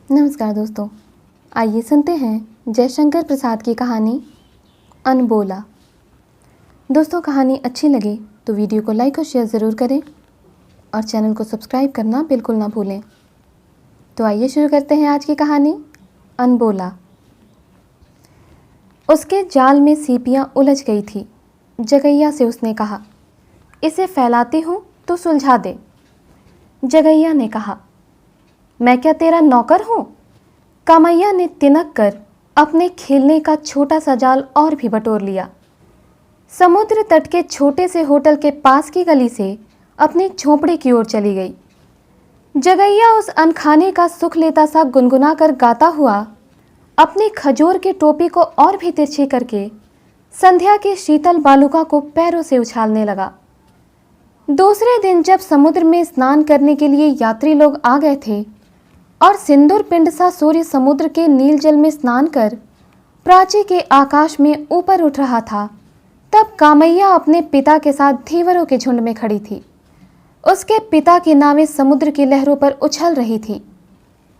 नमस्कार दोस्तों, आइए सुनते हैं जयशंकर प्रसाद की कहानी अनबोला। दोस्तों, कहानी अच्छी लगे तो वीडियो को लाइक और शेयर ज़रूर करें और चैनल को सब्सक्राइब करना बिल्कुल ना भूलें। तो आइए शुरू करते हैं आज की कहानी अनबोला। उसके जाल में सीपियाँ उलझ गई थी। जगैया से उसने कहा, इसे फैलाती हूँ तो सुलझा दे। जगैया ने कहा, मैं क्या तेरा नौकर हूँ? कामैया ने तिनक कर अपने खेलने का छोटा सा जाल और भी बटोर लिया। समुद्र तट के छोटे से होटल के पास की गली से अपनी झोंपड़ी की ओर चली गई। जगैया उस अनखाने का सुख लेता सा गुनगुना कर गाता हुआ अपनी खजूर की टोपी को और भी तिरछी करके संध्या के शीतल बालुका को पैरों से उछालने लगा। दूसरे दिन जब समुद्र में स्नान करने के लिए यात्री लोग आ गए थे और सिंदूर पिंड सा सूर्य समुद्र के नील जल में स्नान कर प्राची के आकाश में ऊपर उठ रहा था, तब कामैया अपने पिता के साथ धीवरों के झुंड में खड़ी थी। उसके पिता की नावें समुद्र की लहरों पर उछल रही थी।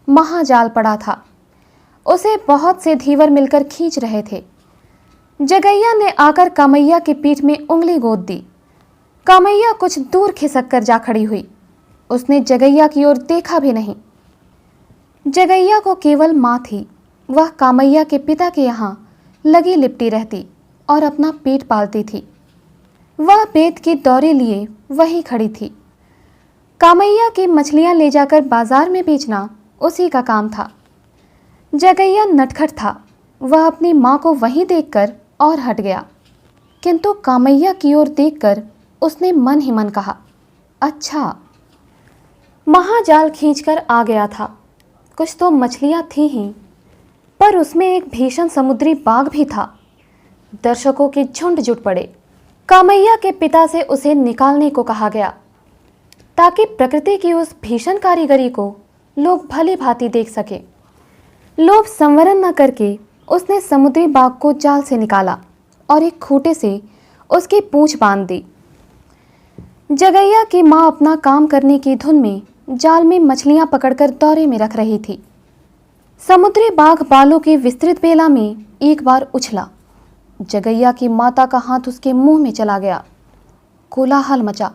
महाजाल पड़ा था, उसे बहुत से धीवर मिलकर खींच रहे थे। जगैया ने आकर कामैया की पीठ में उंगली गोद दी। कामैया कुछ दूर खिसक कर जा खड़ी हुई। उसने जगैया की ओर देखा भी नहीं। जगैया को केवल माँ थी। वह कामैया के पिता के यहाँ लगी लिपटी रहती और अपना पेट पालती थी। वह पेट की दौरे लिए वहीं खड़ी थी। कामैया की मछलियाँ ले जाकर बाजार में बेचना उसी का काम था। जगैया नटखट था। वह अपनी माँ को वहीं देखकर और हट गया, किंतु कामैया की ओर देखकर उसने मन ही मन कहा, अच्छा। महाजाल खींचकर आ गया था। कुछ तो मछलियां थी ही, पर उसमें एक भीषण समुद्री बाघ भी था। दर्शकों के झुंड जुट पड़े। कामैया के पिता से उसे निकालने को कहा गया ताकि प्रकृति की उस भीषण कारीगरी को लोग भली भांति देख सके। लोभ संवरण न करके उसने समुद्री बाघ को जाल से निकाला और एक खूंटे से उसकी पूंछ बांध दी। जगैया की माँ अपना काम करने की धुन में जाल में मछलियां पकड़कर दौरे में रख रही थी। समुद्री बाघ बालों की विस्तृत बेला में एक बार उछला। जगैया की माता का हाथ उसके मुंह में चला गया। कोलाहल मचा,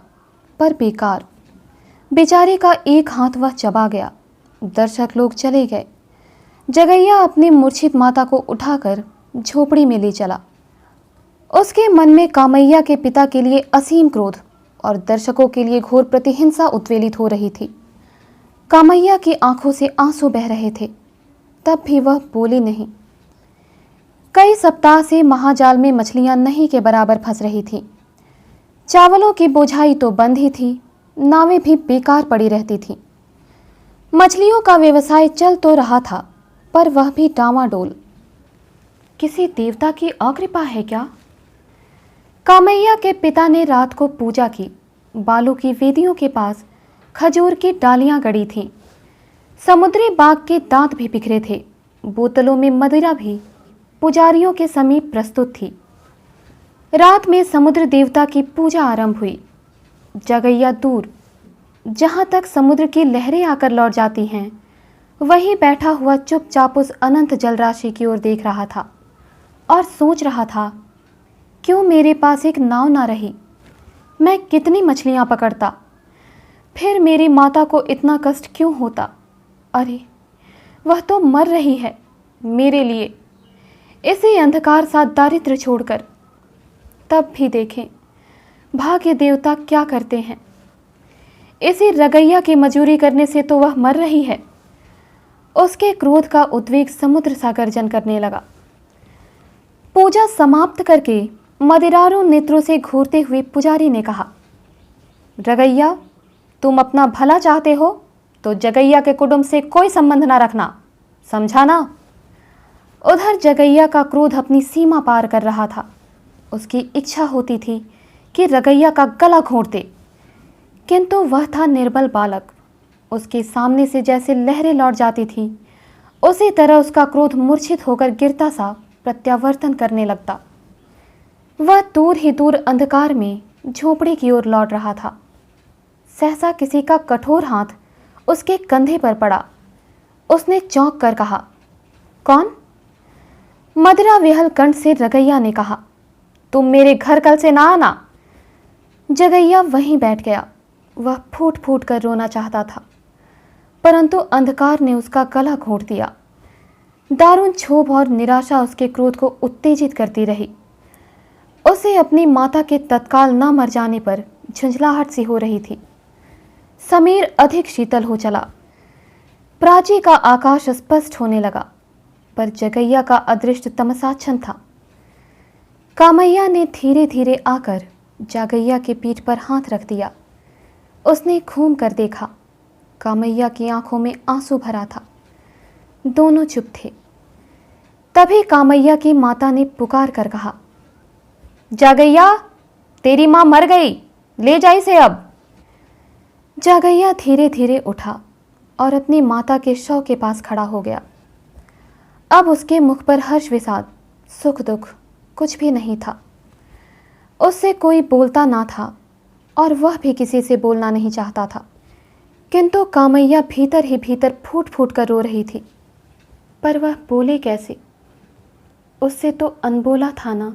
पर बेकार। बेचारे का एक हाथ वह चबा गया। दर्शक लोग चले गए। जगैया अपनी मूर्छित माता को उठाकर झोपड़ी में ले चला। उसके मन में कामैया के पिता के लिए असीम क्रोध और दर्शकों के लिए घोर प्रतिहिंसा उद्वेलित हो रही थी। कामैया की आंखों से आंसू बह रहे थे, तब भी वह बोली नहीं। कई सप्ताह से महाजाल में मछलियां नहीं के बराबर फंस रही थीं। चावलों की बोझाई तो बंद ही थी, नावें भी बेकार पड़ी रहती थीं। मछलियों का व्यवसाय चल तो रहा था, पर वह भी डामाडोल। किसी देवता की अकृपा है क्या? कामैया के पिता ने रात को पूजा की। बालू की वेदियों के पास खजूर की डालियां गड़ी थीं। समुद्री बाघ के दांत भी बिखरे थे। बोतलों में मदिरा भी पुजारियों के समीप प्रस्तुत थी। रात में समुद्र देवता की पूजा आरंभ हुई। जगैया दूर, जहां तक समुद्र की लहरें आकर लौट जाती हैं, वहीं बैठा हुआ चुपचाप उस अनंत जलराशि की ओर देख रहा था और सोच रहा था, क्यों मेरे पास एक नाव ना रही? मैं कितनी मछलियां पकड़ता, फिर मेरी माता को इतना कष्ट क्यों होता? अरे, वह तो मर रही है मेरे लिए, इसी अंधकार सा दारिद्र्य छोड़कर। तब भी देखें भाग्य देवता क्या करते हैं। इसी रगैया की मजूरी करने से तो वह मर रही है। उसके क्रोध का उद्वेग समुद्र सा गर्जन करने लगा। पूजा समाप्त करके मदिरारू नेत्रों से घूरते हुए पुजारी ने कहा, रगैया, तुम अपना भला चाहते हो तो जगैया के कुटुंब से कोई संबंध ना रखना, समझा ना? उधर जगैया का क्रोध अपनी सीमा पार कर रहा था। उसकी इच्छा होती थी कि रगैया का गला घोंट दे, किंतु वह था निर्बल बालक। उसके सामने से जैसे लहरें लौट जाती थीं, उसी तरह उसका क्रोध मूर्छित होकर गिरता सा प्रत्यावर्तन करने लगता। वह दूर ही दूर अंधकार में झोपड़ी की ओर लौट रहा था। सहसा किसी का कठोर हाथ उसके कंधे पर पड़ा। उसने चौंक कर कहा, कौन? मदिरा विहल कंठ से रगैया ने कहा, तुम मेरे घर कल से ना आना। जगैया वहीं बैठ गया। वह फूट फूट कर रोना चाहता था, परंतु अंधकार ने उसका गला घोंट दिया। दारुण क्षोभ और निराशा उसके क्रोध को उत्तेजित करती रही। उसे अपनी माता के तत्काल न मर जाने पर झुंझलाहट सी हो रही थी। समीर अधिक शीतल हो चला। प्राची का आकाश स्पष्ट होने लगा, पर जगैया का अदृष्ट तमसाच्छन था। कामैया ने धीरे धीरे आकर जगैया के पीठ पर हाथ रख दिया। उसने घूम कर देखा। कामैया की आंखों में आंसू भरा था। दोनों चुप थे। तभी कामैया की माता ने पुकार कर कहा, जागैया, तेरी मां मर गई, ले जा इसे अब। जागैया धीरे धीरे उठा और अपनी माता के शव के पास खड़ा हो गया। अब उसके मुख पर हर्ष विषाद, सुख दुख कुछ भी नहीं था। उससे कोई बोलता ना था और वह भी किसी से बोलना नहीं चाहता था। किंतु कामैया भीतर ही भीतर फूट फूट कर रो रही थी। पर वह बोले कैसे? उससे तो अनबोला था ना।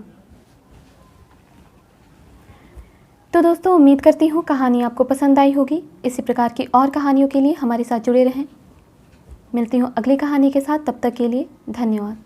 तो दोस्तों, उम्मीद करती हूँ कहानी आपको पसंद आई होगी। इसी प्रकार की और कहानियों के लिए हमारे साथ जुड़े रहें। मिलती हूँ अगली कहानी के साथ। तब तक के लिए धन्यवाद।